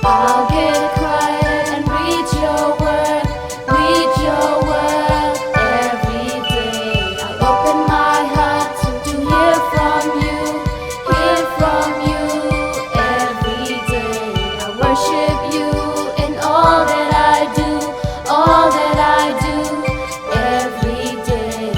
I'll get quiet and read your word every day. I'll open my heart to hear from you every day. I worship you in all that I do every day.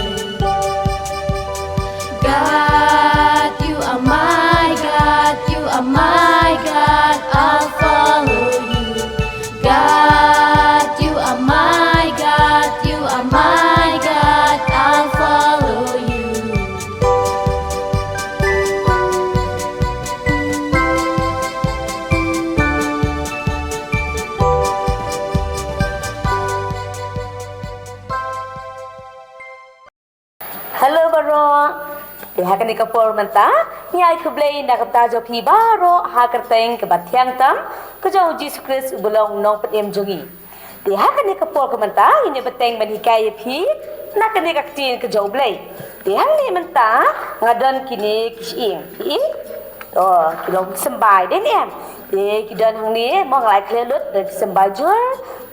God, you are my God, you are my God, I'll follow you. God, you are my God, you are my God, I'll follow you. Hello baro. Dihakan ikapor menta. Nyai kublay na kapta jo pi baro hakarteng kebathyang tam kejauh Jesus Christ belong nong petem jongi. Dihakan ikapor menta ini beteng menhikai pi nak kene kaktin kejauh blay. Dihang ni menta ngadon kini kising pi. Oh, kilong sembai den em. Di kidan hang ni mo nglai klelut dan sembai jur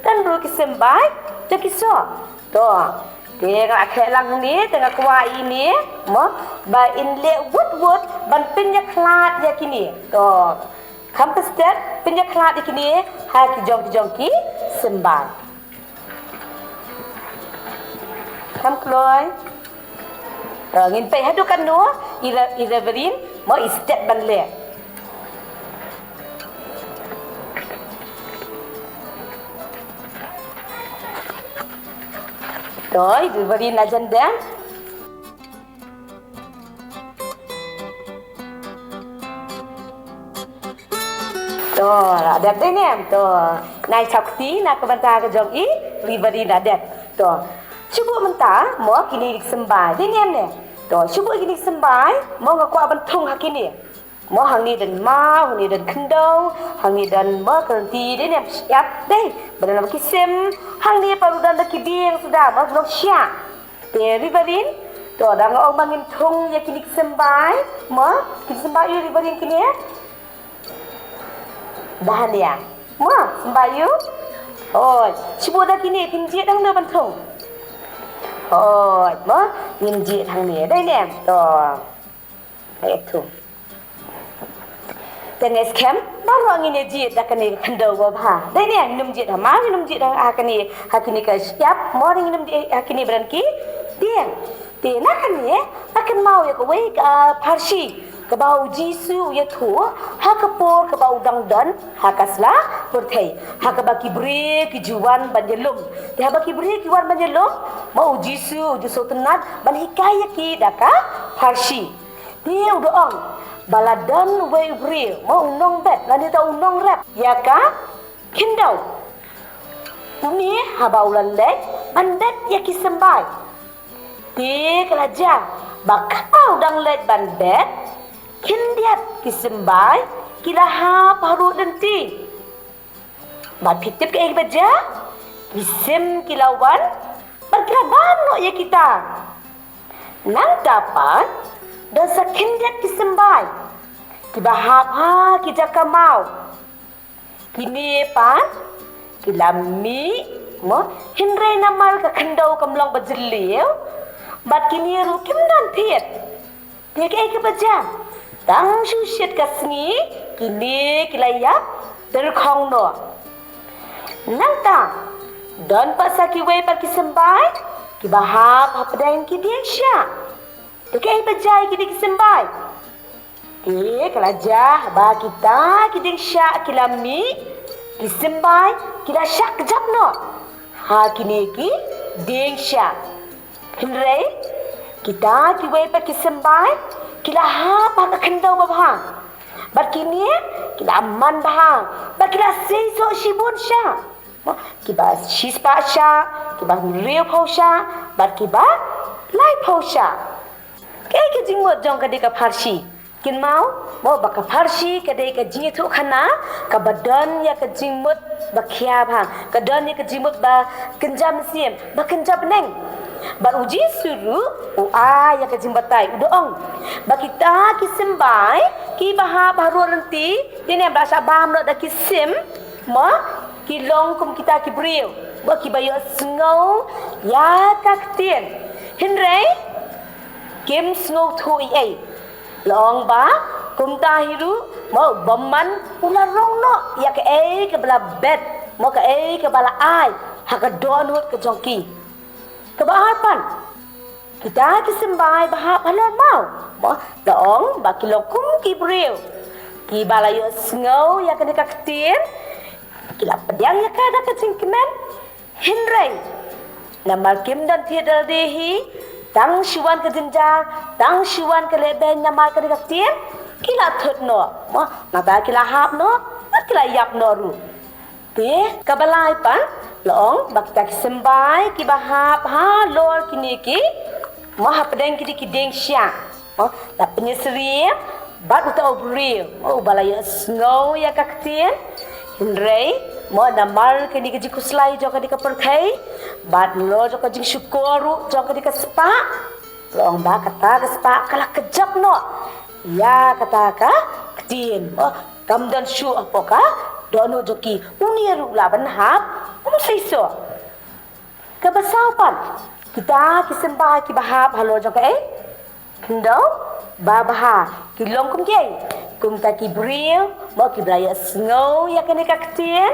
dan bru kisembai dan kiso. Toh. Dia kalau akhir lang ni tengah kuah ini, mo, ba inle wood ban penyaklat ya kini. To, kampustet penyaklat ya kini, hai kijong ki sembah. Kam kloy. Ngin pe hadukan no, ira berin, mo istet ban le. Rồi, beri najan dan. Tuh, ada deh nih, tuh. Naik sakti, nak kebantar ke jong i, beri nadat. Tuh, cuba mentah, mau kini sembah, deh nih. Tuh, cuba kini sembah, mau ngaku abang tung hak ini. Mau hang ni dan mau, hang ni dan kendau, hang ni dan mau kerti, deh nih, siap deh. Benar nak kisim, hang ni paru dan dah kibing sudah, mau nak siap. Deh, ribarin, tuh, dah ngau bangin tung ya kini sembah, mau kini sembah you ribarin kini ya. Bahan dia, mau sembah you. Oh, cuba dah kini pinjit hang ni bantung. Oh, mau pinjit hang ni, deh nih, tuh, itu. Dengan scam baru angin jit dah kini kendau bapa. Dah ni minum jit dah minum jit dah kini ke siap morning minum jit kini berangki dia nak kini akan mau ya kau parsi ke bau jisu ya tu hakapor ke bau dangdan hakasla berthai hakabaki beri kejuan banjelum dia baki beri kejuan banjelum mau jisu tenat ban hikayat ki daka parsi dia udah baladan way bri mau unong bet lani ta unong rap ya ka kindau uni habaulan lek bandet ya kisembai ti kelaja bakau dang lek bandet kindiat kisembai kilaha paru denti bat pitip ke baja kisem kilawan berkelaban no ya kita nang dapat dan sekindiat kisembai kibahap kita kamau kini pan kilami mo hindrai namal ka kendau kamlong bajeliu bat kini rukim dan tiet dia ke baja tang susit kasni kini kilayap dan khong no nanta dan pasaki we par kisembai kibahap hapadang kidiensya Dekai bajai kini kisembai. Kelajah ba kita kiding syak kilami kisembai kila syak kejap no. Kini ki ding syak. Hindrai kita kiwai pa kisembai kila pa kendau ba bhang. Bat kini kila aman bhang. Bat kila seiso shibun syak. Kiba shispa syak, kiba real pau syak, bat kiba lai pau syak. Kaya ke jingmut jong ka deka parsi. kin mau baka farshi kadai ka ji thu khana ka badan ya ka jimut bakhya bha ka dan ya ka jimut ba kenjam siem ba kenjam neng ba uji suru ya ka jimbatai udoong ba kita kisimbai ki baha baru nanti ini ba sabam lo da kisim mo ki long kum kita ki briu ba ki bayo sngau ya ka tien hinrei kim sngau thu ai long ba kum tahiru mau baman ular rong no ya ke ke bala bed mau ke ke bala ai ha ka donut ke jongki ke bahapan kita kisembai bahap halon mau mo dong ba kilokum ki breu ki bala yo sngau ya ke dekat tin kila pediang ya ka da ke jingkemen hinrei namal kim dan tiadal dehi tang shiwan ke jenjang tang shiwan ke leben namal ke dekat tin kila thut no mo nata kila hap no kila yap no ru te kabalai pan long bakta sembai ki bahap ha lor kini ki mo hapdeng ki deng sya mo la penyesri bat utau bril mo balaya snow ya kaktin hinrei mo namal kini ki kuslai jo ka di perkai bat lo jo ka jing syukoru jo ka di spa long ba kata ka spa kala kejap no ya kata ka ketin kam dan syu apa ka dono joki uniru laban hap seiso ka basaupan kita kisembah ki bahap halo jong ka kendo babaha ki long kum ke kum ta ki bril mo ki braya snow ya kene ka ketin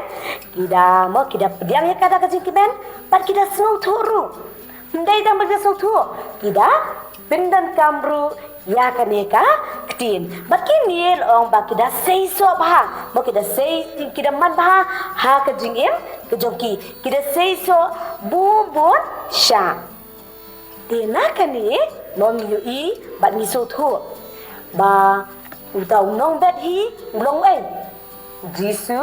kida mo kida pediang ya kada ka jingkimen pat kida snow turu ndai dang bagda snow tu kida pindan kamru ya kaneka ketin bakini long bakida sei so bah mo kida sei kida man bah ha ka jingim ke jongki kida sei so bubun sha tena kani nom yui bat mi so thu ba utau nong bet hi long ai jisu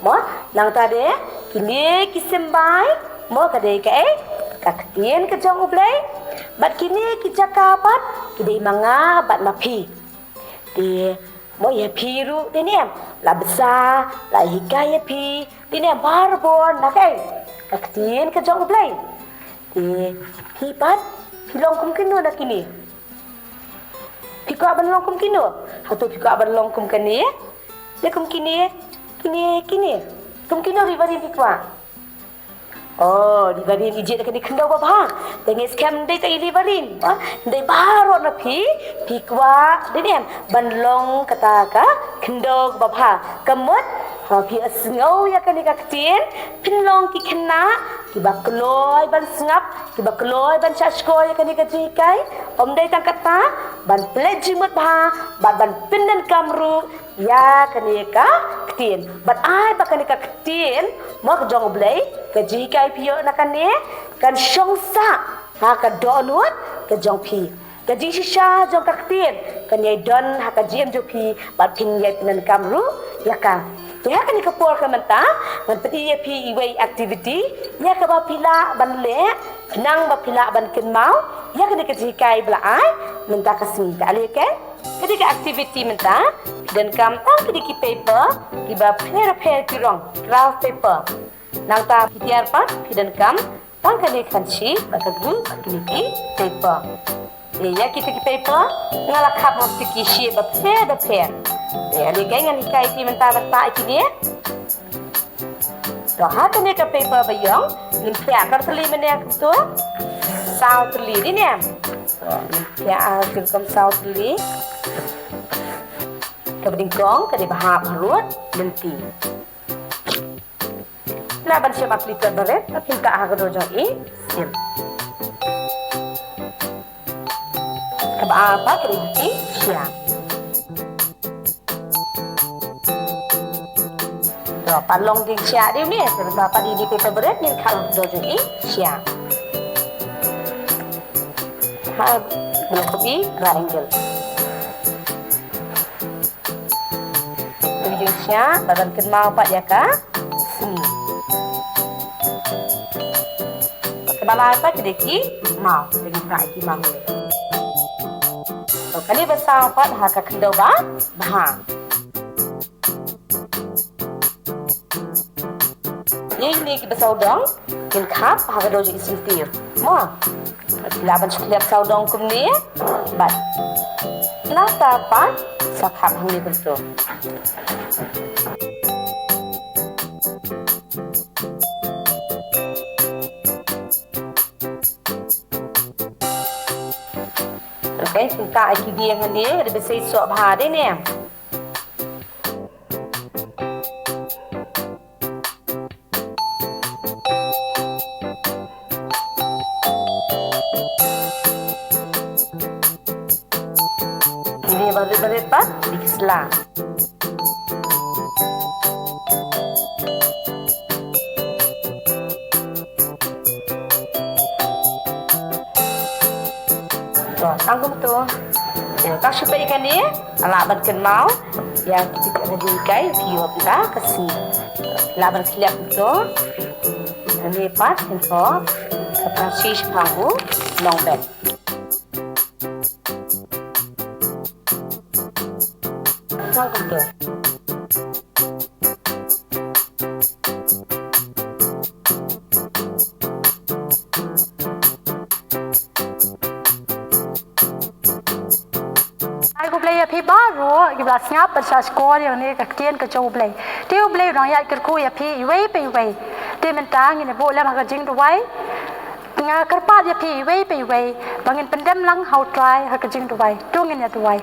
mo nang ta de kini kisembai mo ka de ka kaktin ke jong ublai bat kini kijaka bat kidai manga bat mapi di mo ya piru di ni la besar la hikaya pi di ni barbon na kai kaktin ke jong ublai di hibat hilong kum kino na kini piko aban long kum kino atau piko aban long kum kani le kum kini kum kino ribari pikwa libarin ijit dekat di kendau bapa. Tengis kem dei tai libarin. Dei baru na pikwa dei banlong kata ka kendau bapa. Kemut pi asngau ya kan dikaktin pinlong ki kena ki bakloi ban sngap ki bakloi ban chaskoi ya kan dikajikai. Om dei tang kata ban plejimut ba ban pindan kamru ya kan dikaktin. Bat ai bakan dikaktin mak jong blai kejikai pio nakane kan syongsa ha ka donut ke jong pi ke ji shisha jong kaktin kan yai don ha ka jiem jo pi bat pin yai pinan kamru ya ka ya kan ni kapor ka menta man peti ye pi iwei activity ya ka ba pila ban le nang ba pila ban kin mau ya kan ke jikai bla ai menta kasmi ta ale ke ketika activity menta dan kam tang kediki paper ki ba pair ki rong graph paper nang ta pitiar pa pidan kam tang kali kanchi bakagu kiniki paper ya kita ki paper ngala khap mo tiki shi ba pair ya le kai ngan kai ki menta ba ikini to ha kene ka paper ba yong lim pya kar tali mene to sao tali ni ne ya lim kam sao tali ka bing kong ka di bahap harut lenti laban siya makliter baret at hinka agad dojong sim apa keriti siya to palong ding siya di ni terus apa di paper baret ni kalau dojong siya ha berkopi triangle dojong siya badan kenal pak ya ka bala apa kedeki mau dengan tak iki mau kali besar pat haka kendo ba bah. Ini kita saudang kin kap haka doji isintir. Ma. Laban sekalian saudang kum ni bat. Nata pat sakap hang ni betul. Okay, kita akan dia dengan dia ada besar suap bah dia ni. Ini baru pat dikislah. Tanggung tu. Ya, tak supaya ikan ni, alamat kenal yang kita ada di ikan, view kita kasih. Alamat kelihap tu, lepas itu, kita shish pahu, long bed. Tanggung tu. Aku beli api baru, kita siap bersama sekolah yang ni kekian kejauh beli. Dia beli orang yang kerku api, iway pe iway. Dia minta ini boleh makan jing tuai. Tengah kerpat api, iway pe iway. Bangin pendem lang how try hak jing tuai. Tungin ya tuai.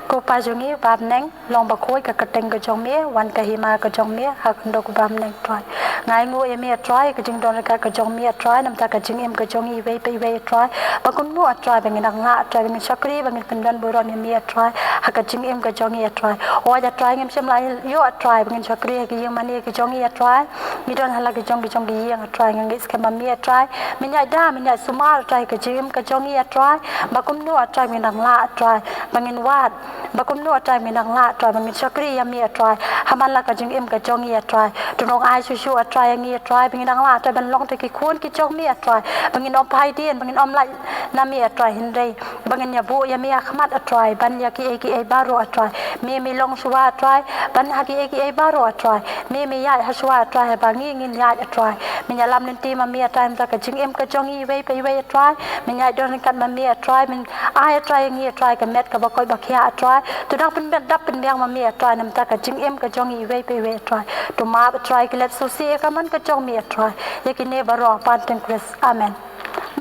Ko pajungi bab neng long bakoi ka keteng ke jong mie wan ka hima ke jong mie hak ndo ko bab neng try ngai ngo e mie try ke jing don ka jong mie try nam ta ka jing em ke jong i ve pe ve try ba kun nu try bangin nga try bangin sakri bangin pendan boron mie try hak ka jing em ke jong i try o ja try ngem sem lai yo try bangin sakri ke yang mani ke jong i try mi don hala ke jong i yang try ngis ke ma mie try mi nya da mi nya sumar try ke jing em ke jong i try ba kun nu try bangin nga try bangin wat bakum nu atrai minang la atrai bangin sakri yami atrai haman la ka jing em ka jong i atrai tunong ai su su atrai ngi atrai bangin ang la atrai ban long te ki khun ki jong mi atrai bangin om pai dien bangin om lai nami atrai hindai bangin ya bu yami akhmat atrai ban ya ki e baro atrai mi long suwa atrai ban ha ki e baro atrai mi ya haswa atrai bangi ngin ya atrai mi ya lam nen ti ma mi atrai ta ka jing em ka jong i ve pe ve atrai mi ya don kan ma mi atrai min ai atrai ngi atrai ka met ka ba koi ba khia atrai tu dak pen dap pen yang ma mi atrai nam ta ka jing em ka jong i ve pe ve atrai tu ma atrai ki let so se ka man ka jong mi atrai ye ki ne baro pan ten kris amen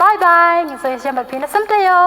bye bye ni so ye sem ba pina sam tayo